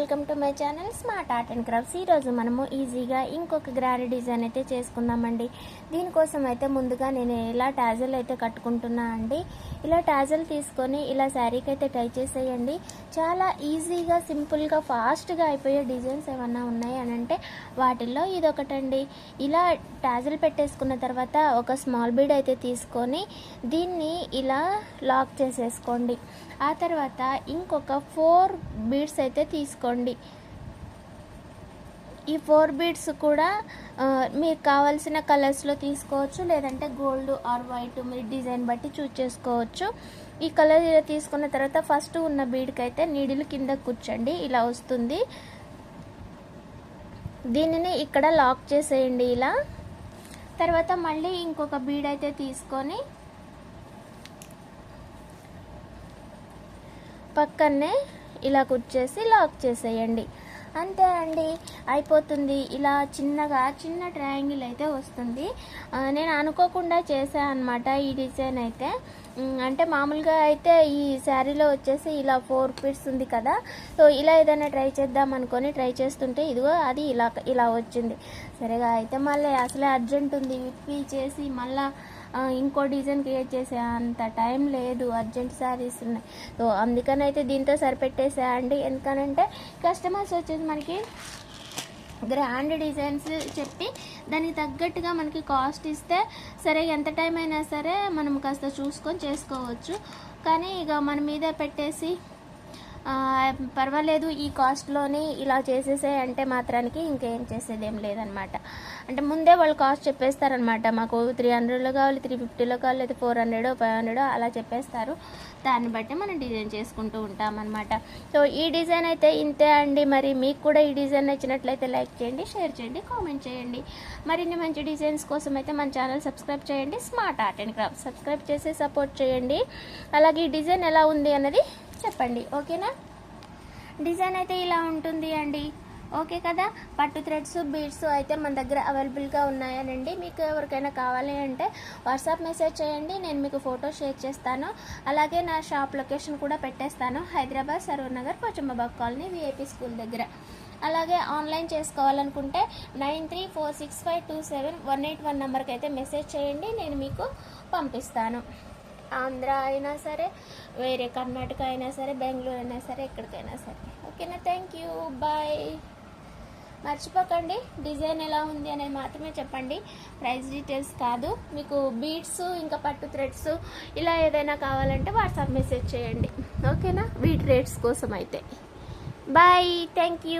Welcome to my channel smart art and crafts. ఈరోజు మనము ఈజీగా ఇంకొక గ్రాండ్ డిజైన్ అయితే చేసుకుందామండి. దీనికోసం అయితే ముందుగా నేను ఇలా టాజల్ అయితే కట్టుకుంటున్నా అండి. ఇలా టాజల్ తీసుకొని ఇలా శారీకి అయితే ట్రై చేసేయండి. చాలా ఈజీగా సింపుల్గా ఫాస్ట్గా అయిపోయే డిజైన్స్ ఏమన్నా ఉన్నాయి అని అంటే వాటిల్లో ఇదొకటండి. ఇలా టాజల్ పెట్టేసుకున్న తర్వాత ఒక స్మాల్ బీడ్ అయితే తీసుకొని దీన్ని ఇలా లాక్ చేసేసుకోండి. ఆ తర్వాత ఇంకొక 4 బీడ్స్ అయితే తీసుకోండి. ఈ 4 బీడ్స్ కూడా మీకు కావాల్సిన కలర్స్లో తీసుకోవచ్చు, లేదంటే గోల్డ్ ఆర్ వైట్ మీరు డిజైన్ బట్టి చూస్ చేసుకోవచ్చు. ఈ కలర్ ఇలా తీసుకున్న తర్వాత ఫస్ట్ ఉన్న బీడ్కి అయితే నీడిల్ కింద కూర్చోండి, ఇలా వస్తుంది. దీనిని ఇక్కడ లాక్ చేసేయండి ఇలా. తర్వాత మళ్ళీ ఇంకొక బీడ్ అయితే తీసుకొని పక్కనే ఇలా కుచ్చేసి లాక్ చేసేయండి. అంతే అండి, అయిపోతుంది. ఇలా చిన్న ట్రయాంగిల్ అయితే వస్తుంది. నేను అనుకోకుండా చేశాను అనమాట ఈ డిజైన్ అయితే. అంటే మామూలుగా అయితే ఈ శారీలో వచ్చేసి ఇలా 4 పీస్ ఉంది కదా, సో ఇలా ఏదైనా ట్రై చేద్దాం అనుకొని ట్రై చేస్తుంటే ఇదిగో అది ఇలా వచ్చింది. సరేగా అయితే మళ్ళీ అసలే అర్జెంట్ ఉంది, విప్పి చేసి మళ్ళీ ఇంకో డిజైన్ క్రియేట్ చేసే అంత టైం లేదు, అర్జెంట్ శారీస్ ఉన్నాయి. సో అందుకని అయితే దీంతో సరిపెట్టేసా అండి. ఎందుకనంటే కస్టమర్స్ వచ్చేసి మనకి గ్రాండ్ డిజైన్స్ చెప్పి దానికి తగ్గట్టుగా మనకి కాస్ట్ ఇస్తే సరే ఎంత టైం అయినా సరే మనం కాస్త చూసుకొని చేసుకోవచ్చు. కానీ ఇక మన మీద పెట్టేసి పర్వాలేదు ఈ కాస్ట్లోని ఇలా చేసేసే అంటే మాత్రానికి ఇంకేం చేసేదేం లేదనమాట. అంటే ముందే వాళ్ళు కాస్ట్ చెప్పేస్తారనమాట. మాకు 300లో కావాలి, 350లో కావాలి, లేదా 400 500 అలా చెప్పేస్తారు. దాన్ని బట్టి మనం డిజైన్ చేసుకుంటూ ఉంటామన్నమాట. సో ఈ డిజైన్ అయితే ఇంతే అండి. మరి మీకు కూడా ఈ డిజైన్ నచ్చినట్లయితే లైక్ చేయండి, షేర్ చేయండి, కామెంట్ చేయండి. మరిన్ని మంచి డిజైన్స్ కోసం అయితే మన ఛానల్ సబ్స్క్రైబ్ చేయండి, smart art and craft subscribe చేసి సపోర్ట్ చేయండి. అలాగే ఈ డిజైన్ ఎలా ఉంది అన్నది చెప్పండి, ఓకేనా? డిజైన్ అయితే ఇలా ఉంటుంది అండి, ఓకే కదా? పట్టు థ్రెడ్స్ బీడ్స్ అయితే మన దగ్గర అవైలబుల్గా ఉన్నాయనండి. మీకు ఎవరికైనా కావాలి అంటే వాట్సాప్ మెసేజ్ చేయండి, నేను మీకు ఫోటో షేర్ చేస్తాను. అలాగే నా షాప్ లొకేషన్ కూడా పెట్టేస్తాను, Hyderabad Saroor Nagar Pochammabagh colony VIP school దగ్గర. అలాగే ఆన్లైన్ చేసుకోవాలనుకుంటే 9346527181 నెంబర్కి అయితే మెసేజ్ చేయండి, నేను మీకు పంపిస్తాను. ఆంధ్ర అయినా సరే, వేరే కర్ణాటక అయినా సరే, బెంగళూరు అయినా సరే, ఎక్కడికైనా సరే, ఓకేనా? Thank you, bye. మర్చిపోకండి డిజైన్ ఎలా ఉంది అనేది మాత్రమే చెప్పండి, ప్రైస్ డీటెయిల్స్ కాదు. మీకు బీడ్స్ ఇంకా పట్టు థ్రెడ్స్ ఇలా ఏదైనా కావాలంటే వాట్సాప్ మెసేజ్ చేయండి, ఓకేనా? బీడ్ రేట్స్ కోసం అయితే. Bye, thank you.